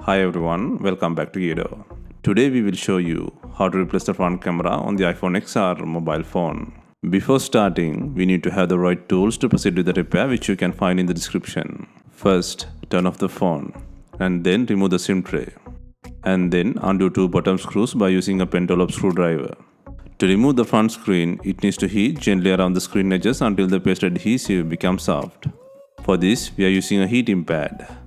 Hi everyone, welcome back to DYOR. Today we will show you how to replace the front camera on the iPhone XR mobile phone. Before starting, we need to have the right tools to proceed with the repair, which you can find in the description. First, turn off the phone and then remove the SIM tray. And then undo two bottom screws by using a pentalobe screwdriver. To remove the front screen, it needs to heat gently around the screen edges until the paste adhesive becomes soft. For this, we are using a heating pad.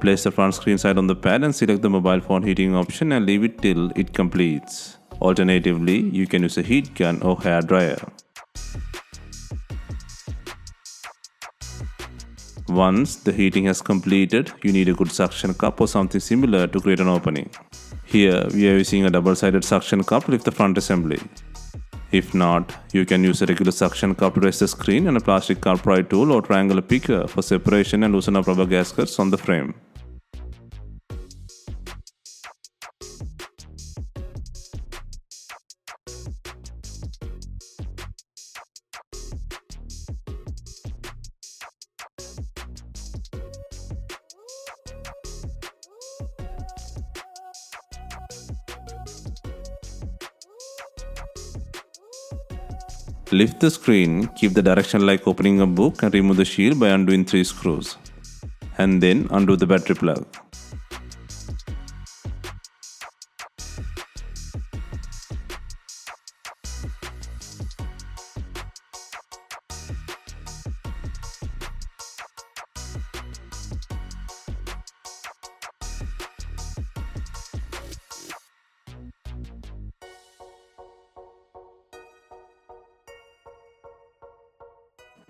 Place the front screen side on the pad and select the mobile phone heating option and leave it till it completes. Alternatively, you can use a heat gun or hair dryer. Once the heating has completed, you need a good suction cup or something similar to create an opening. Here, we are using a double-sided suction cup to lift the front assembly. If not, you can use a regular suction cup to raise the screen and a plastic car pry tool or triangular picker for separation and loosen up rubber gaskets on the frame. Lift the screen, keep the direction like opening a book and remove the shield by undoing 3 screws. And then undo the battery plug.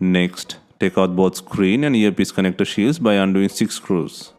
Next, take out both screen and earpiece connector shields by undoing 6 screws.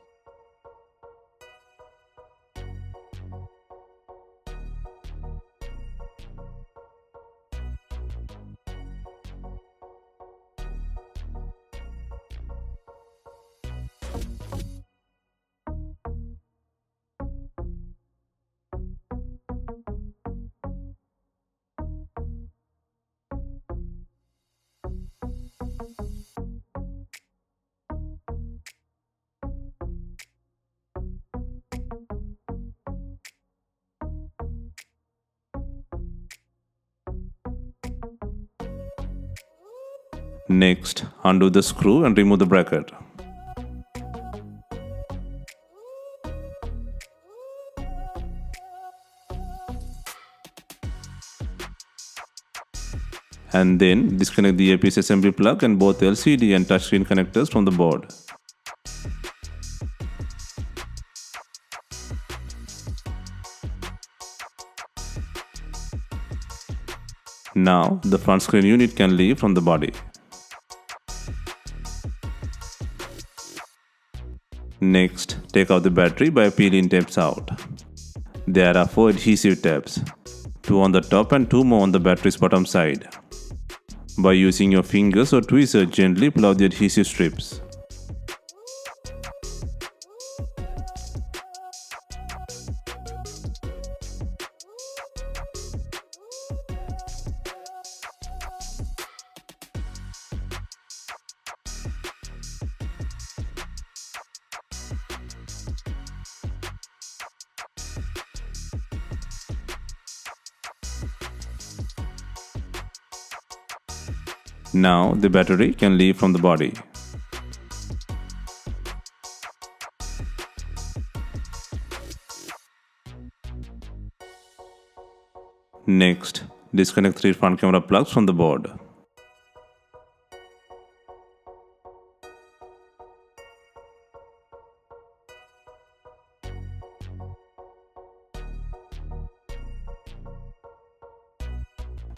Next, undo the screw and remove the bracket. And then disconnect the earpiece assembly plug and both LCD and touchscreen connectors from the board. Now, the front screen unit can leave from the body. Next, take out the battery by peeling tabs out. There are 4 adhesive tabs, 2 on the top and 2 more on the battery's bottom side. By using your fingers or tweezers, gently pull out the adhesive strips. Now the battery can leave from the body. Next, disconnect 3 front camera plugs from the board.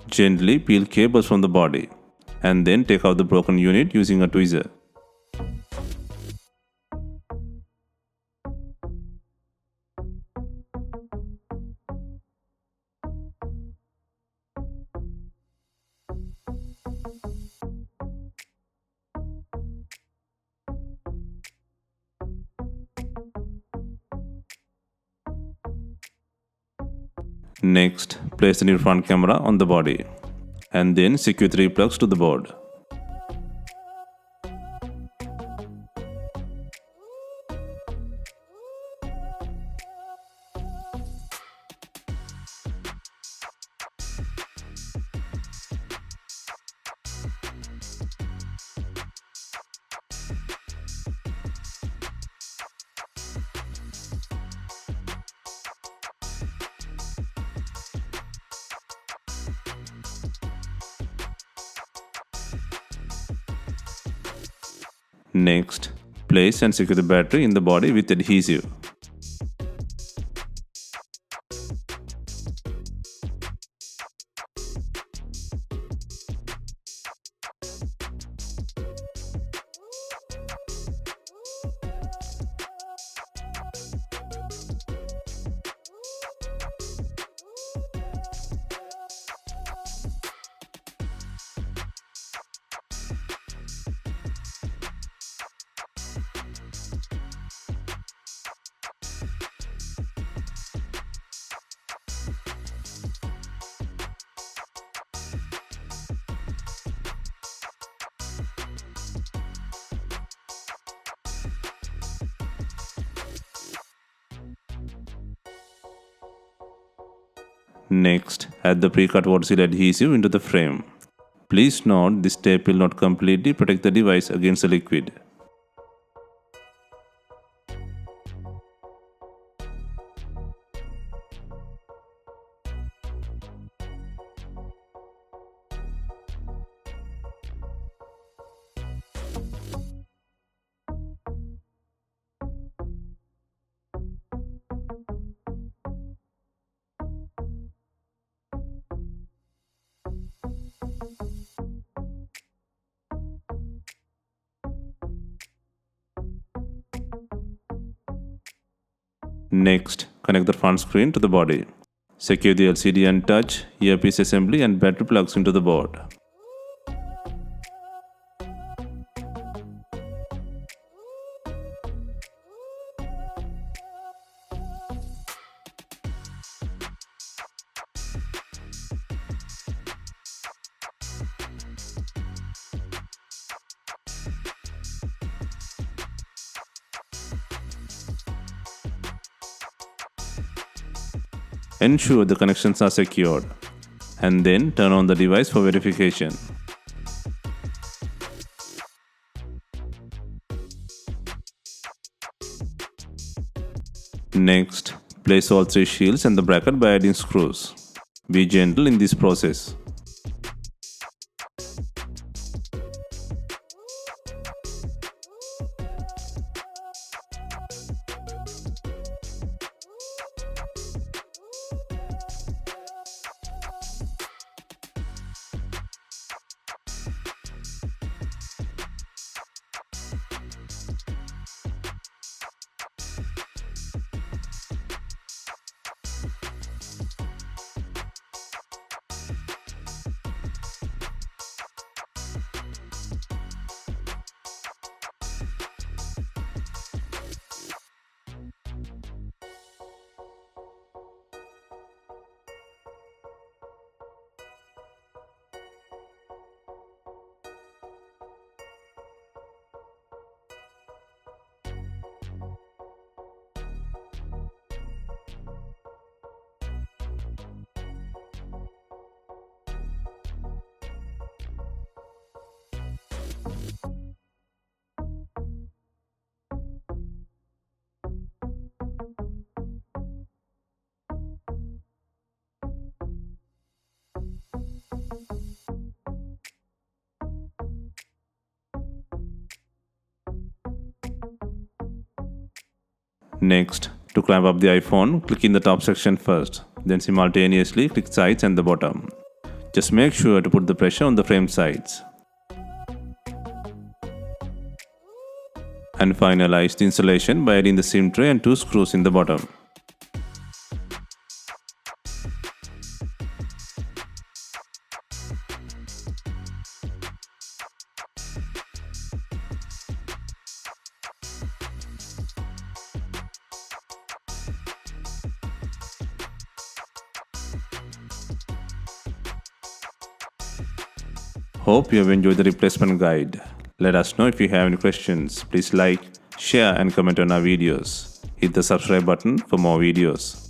Gently peel cables from the body and then take out the broken unit using a tweezer. Next, place the new front camera on the body and then secure 3 plugs to the board. Next, place and secure the battery in the body with adhesive. Next, add the pre-cut water seal adhesive into the frame. Please note this tape will not completely protect the device against the liquid. Next, connect the front screen to the body. Secure the LCD and touch, earpiece assembly and battery plugs into the board. Ensure the connections are secured, and then turn on the device for verification. Next, place all three shields and the bracket by adding screws. Be gentle in this process. Next, to clamp up the iPhone, click in the top section first, then simultaneously click sides and the bottom. Just make sure to put the pressure on the frame sides. And finalize the installation by adding the SIM tray and 2 screws in the bottom. Hope you have enjoyed the replacement guide. Let us know if you have any questions. Please like, share and comment on our videos. Hit the subscribe button for more videos.